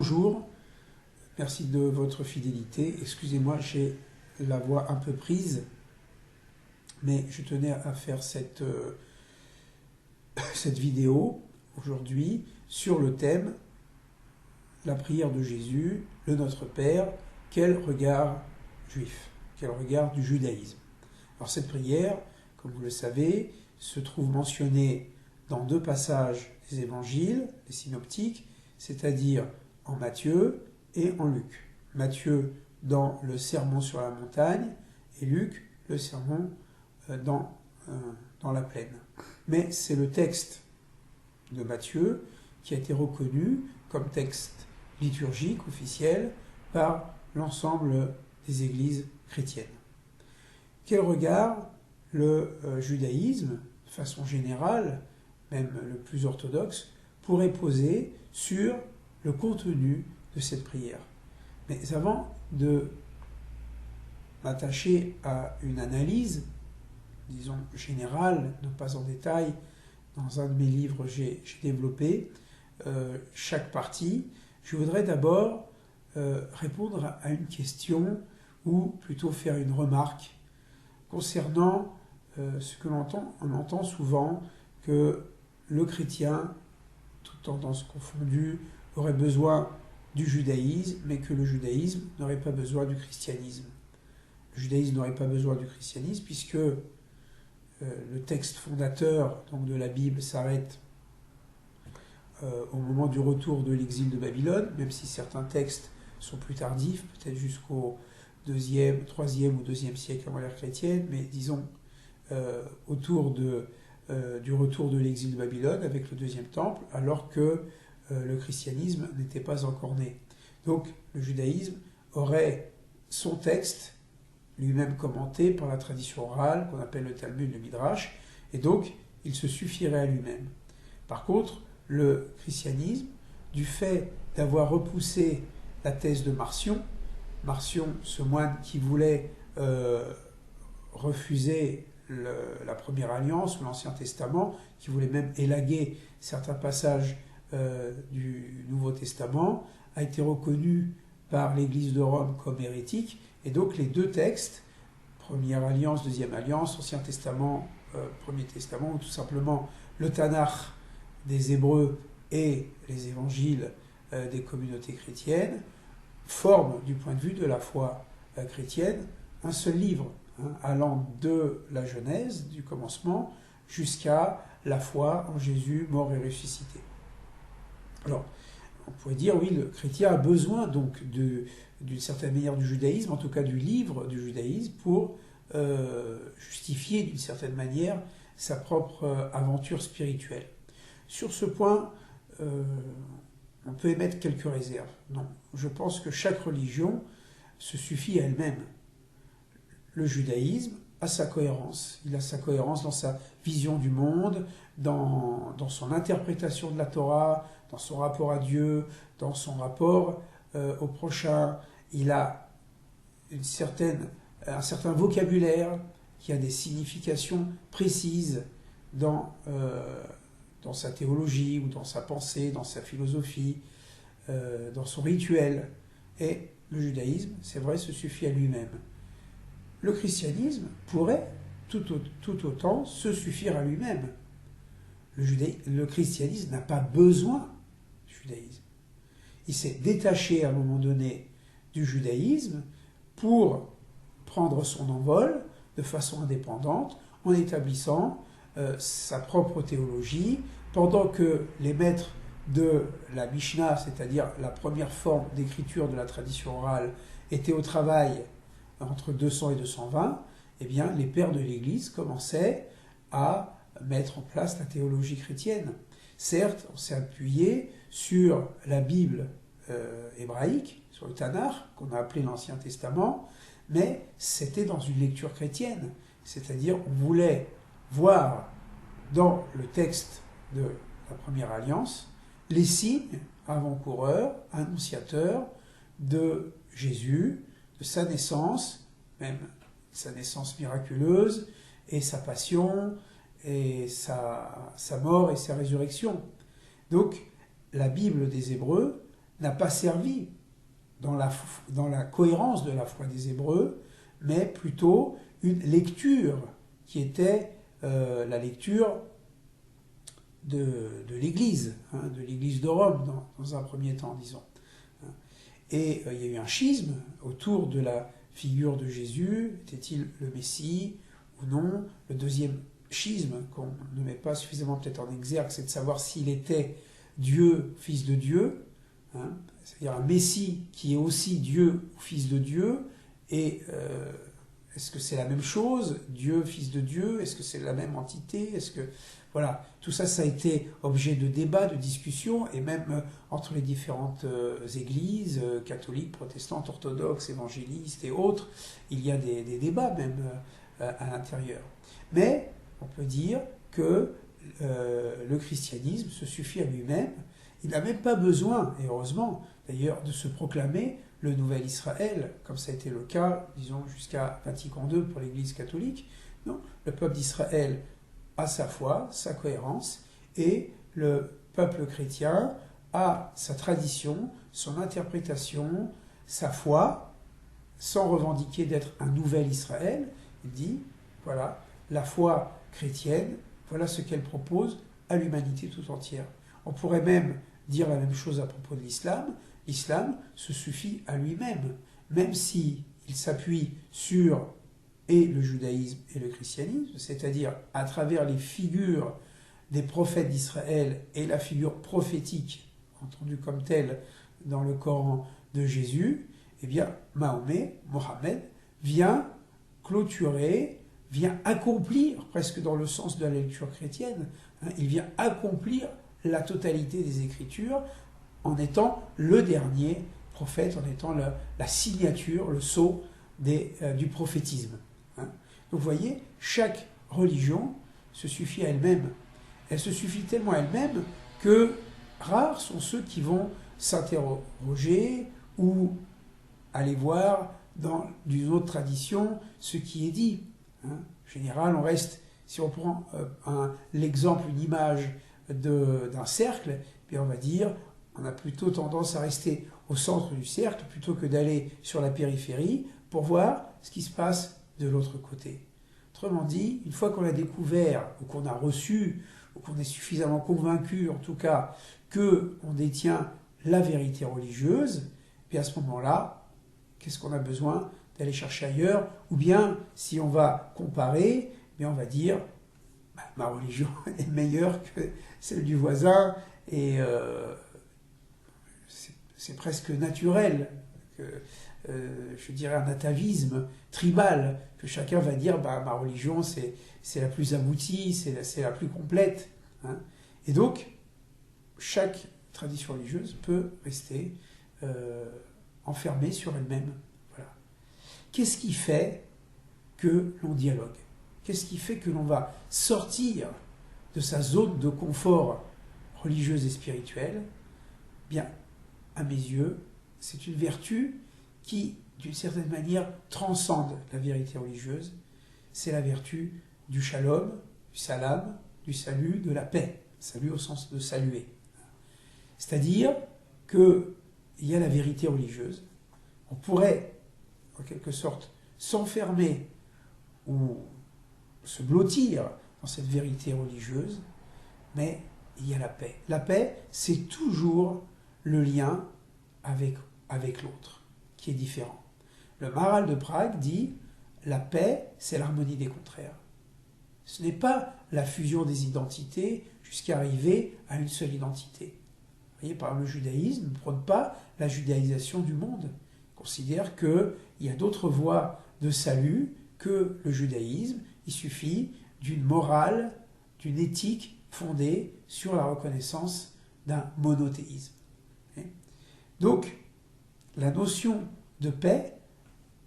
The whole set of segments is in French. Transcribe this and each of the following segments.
Bonjour, merci de votre fidélité. Excusez-moi, j'ai la voix un peu prise, mais je tenais à faire cette vidéo aujourd'hui sur le thème la prière de Jésus, le Notre Père, quel regard juif, quel regard du judaïsme. Alors cette prière, comme vous le savez, se trouve mentionnée dans deux passages des évangiles, des synoptiques, c'est-à-dire en Matthieu et en Luc. Matthieu dans le sermon sur la montagne et Luc le sermon dans la plaine. Mais c'est le texte de Matthieu qui a été reconnu comme texte liturgique officiel par l'ensemble des églises chrétiennes. Quel regard le judaïsme, de façon générale, même le plus orthodoxe, pourrait poser sur le contenu de cette prière. Mais avant de m'attacher à une analyse, disons générale, non pas en détail, dans un de mes livres j'ai développé chaque partie, je voudrais d'abord répondre à une question ou plutôt faire une remarque concernant ce que on entend souvent que le chrétien, toutes tendances confondues, aurait besoin du judaïsme, mais que le judaïsme n'aurait pas besoin du christianisme. Le judaïsme n'aurait pas besoin du christianisme puisque le texte fondateur donc, de la Bible s'arrête au moment du retour de l'exil de Babylone, même si certains textes sont plus tardifs, peut-être jusqu'au 2e, 3e ou 2e siècle avant l'ère chrétienne, mais disons autour du retour de l'exil de Babylone avec le deuxième temple, alors que le christianisme n'était pas encore né. Donc le judaïsme aurait son texte, lui-même commenté par la tradition orale, qu'on appelle le Talmud, le Midrash, et donc il se suffirait à lui-même. Par contre, le christianisme, du fait d'avoir repoussé la thèse de Marcion, ce moine qui voulait refuser la première alliance ou l'Ancien Testament, qui voulait même élaguer certains passages du Nouveau Testament, a été reconnu par l'Église de Rome comme hérétique, et donc les deux textes, Première Alliance, Deuxième Alliance, Ancien Testament, Premier Testament, ou tout simplement le Tanakh des Hébreux et les évangiles des communautés chrétiennes, forment, du point de vue de la foi chrétienne, un seul livre, allant de la Genèse, du commencement, jusqu'à la foi en Jésus mort et ressuscité. Alors, on pourrait dire, oui, le chrétien a besoin donc d'une certaine manière du judaïsme, en tout cas du livre du judaïsme, pour justifier d'une certaine manière sa propre aventure spirituelle. Sur ce point, on peut émettre quelques réserves. Non, je pense que chaque religion se suffit à elle-même. Le judaïsme a sa cohérence. Il a sa cohérence dans sa vision du monde, dans son interprétation de la Torah, dans son rapport à Dieu, dans son rapport au prochain. Il a un certain vocabulaire qui a des significations précises dans sa théologie ou dans sa pensée, dans sa philosophie, dans son rituel. Et le judaïsme, c'est vrai, se suffit à lui-même. Le christianisme pourrait tout autant se suffire à lui-même. Le christianisme n'a pas besoin du judaïsme. Il s'est détaché à un moment donné du judaïsme pour prendre son envol de façon indépendante en établissant sa propre théologie, pendant que les maîtres de la Mishnah, c'est-à-dire la première forme d'écriture de la tradition orale, étaient au travail entre 200 et 220, eh bien, les pères de l'Église commençaient à mettre en place la théologie chrétienne. Certes, on s'est appuyé sur la Bible hébraïque, sur le Tanakh, qu'on a appelé l'Ancien Testament, mais c'était dans une lecture chrétienne. C'est-à-dire, on voulait voir dans le texte de la Première Alliance les signes avant-coureurs, annonciateurs de Jésus, de sa naissance, même sa naissance miraculeuse, et sa passion, et sa mort et sa résurrection. Donc, la Bible des Hébreux n'a pas servi dans la cohérence de la foi des Hébreux, mais plutôt une lecture qui était la lecture de l'Église, de l'Église de Rome dans un premier temps, disons. Et il y a eu un schisme autour de la figure de Jésus. Était-il le Messie ou non? Le deuxième schisme qu'on ne met pas suffisamment peut-être en exergue, c'est de savoir s'il était Dieu, fils de Dieu, c'est-à-dire un Messie qui est aussi Dieu ou fils de Dieu, et est-ce que c'est la même chose, Dieu, fils de Dieu? Est-ce que c'est la même entité? Est-ce que voilà, tout ça, ça a été objet de débat, de discussion, et même entre les différentes églises, catholiques, protestantes, orthodoxes, évangélistes et autres, il y a des débats même à l'intérieur. Mais on peut dire que le christianisme se suffit à lui-même. Il n'a même pas besoin, et heureusement d'ailleurs, de se proclamer le nouvel Israël, comme ça a été le cas, disons, jusqu'à Vatican II pour l'Église catholique. Non, le peuple d'Israël a sa foi, sa cohérence, et le peuple chrétien a sa tradition, son interprétation, sa foi, sans revendiquer d'être un nouvel Israël. Il dit, voilà, la foi chrétienne, voilà ce qu'elle propose à l'humanité tout entière. On pourrait même dire la même chose à propos de l'islam. L'islam se suffit à lui-même, même si il s'appuie sur et le judaïsme et le christianisme, c'est-à-dire à travers les figures des prophètes d'Israël et la figure prophétique, entendue comme telle dans le Coran de Jésus, eh bien Mahomet, Mohammed, vient clôturer, vient accomplir, presque dans le sens de la lecture chrétienne, il vient accomplir la totalité des Écritures en étant le dernier prophète, en étant la signature, le sceau du prophétisme. Donc vous voyez, chaque religion se suffit à elle-même. Elle se suffit tellement à elle-même que rares sont ceux qui vont s'interroger ou aller voir dans une autre tradition ce qui est dit. En général, on reste, si on prend l'exemple, une image d'un cercle, puis on va dire, on a plutôt tendance à rester au centre du cercle plutôt que d'aller sur la périphérie pour voir ce qui se passe de l'autre côté. Autrement dit, une fois qu'on a découvert, ou qu'on a reçu, ou qu'on est suffisamment convaincu, en tout cas, qu'on détient la vérité religieuse, puis à ce moment-là, qu'est-ce qu'on a besoin d'aller chercher ailleurs? Ou bien, si on va comparer, bien on va dire, ma religion est meilleure que celle du voisin, et c'est presque naturel, je dirais un atavisme tribal, que chacun va dire ma religion c'est la plus aboutie, c'est la plus complète. Et donc, chaque tradition religieuse peut rester enfermée sur elle-même. Voilà. Qu'est-ce qui fait que l'on dialogue? Qu'est-ce qui fait que l'on va sortir de sa zone de confort religieuse et spirituelle? Bien, à mes yeux, c'est une vertu qui, d'une certaine manière, transcende la vérité religieuse. C'est la vertu du shalom, du salam, du salut, de la paix. Salut au sens de saluer. C'est-à-dire qu'il y a la vérité religieuse. On pourrait, en quelque sorte, s'enfermer ou se blottir dans cette vérité religieuse, mais il y a la paix. La paix, c'est toujours le lien avec l'autre, qui est différent. Le Maharal de Prague dit « La paix, c'est l'harmonie des contraires ». Ce n'est pas la fusion des identités jusqu'à arriver à une seule identité. Vous voyez, par exemple, le judaïsme ne prône pas la judaïsation du monde. Il considère qu'il y a d'autres voies de salut que le judaïsme. Il suffit d'une morale, d'une éthique fondée sur la reconnaissance d'un monothéisme. Donc, la notion de paix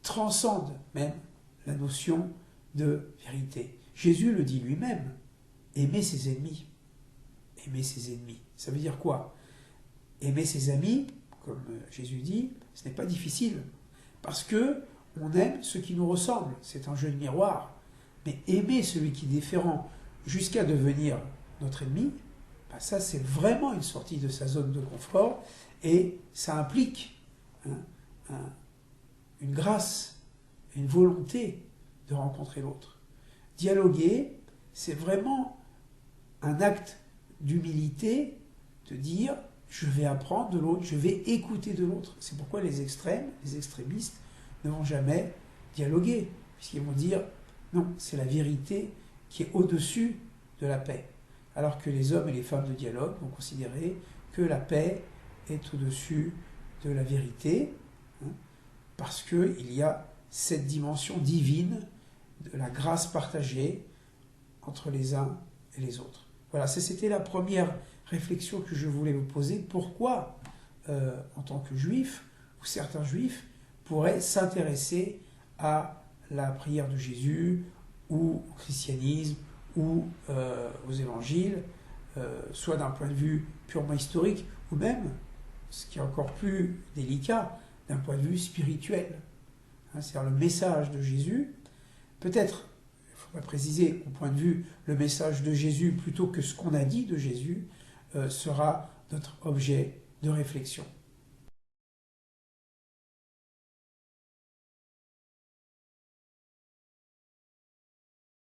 transcende même la notion de vérité. Jésus le dit lui-même, aimer ses ennemis. Aimer ses ennemis. Ça veut dire quoi? Aimer ses amis, comme Jésus dit, ce n'est pas difficile, parce que on aime ceux qui nous ressemblent. C'est un jeu de miroir. Mais aimer celui qui est différent jusqu'à devenir notre ennemi, ben ça c'est vraiment une sortie de sa zone de confort, et ça implique une grâce, une volonté de rencontrer l'autre. Dialoguer, c'est vraiment un acte d'humilité, de dire je vais apprendre de l'autre, je vais écouter de l'autre. C'est pourquoi les extrêmes, les extrémistes ne vont jamais dialoguer, puisqu'ils vont dire non, c'est la vérité qui est au-dessus de la paix. Alors que les hommes et les femmes de dialogue vont considérer que la paix est au-dessus de la vérité, parce qu'il y a cette dimension divine de la grâce partagée entre les uns et les autres. Voilà, c'était la première réflexion que je voulais vous poser. Pourquoi, en tant que juif, ou certains juifs, pourraient s'intéresser à la prière de Jésus, ou au christianisme, ou aux évangiles, soit d'un point de vue purement historique, ou même, ce qui est encore plus délicat, d'un point de vue spirituel. C'est-à-dire le message de Jésus, peut-être, il faudrait préciser, au point de vue, le message de Jésus, plutôt que ce qu'on a dit de Jésus, sera notre objet de réflexion.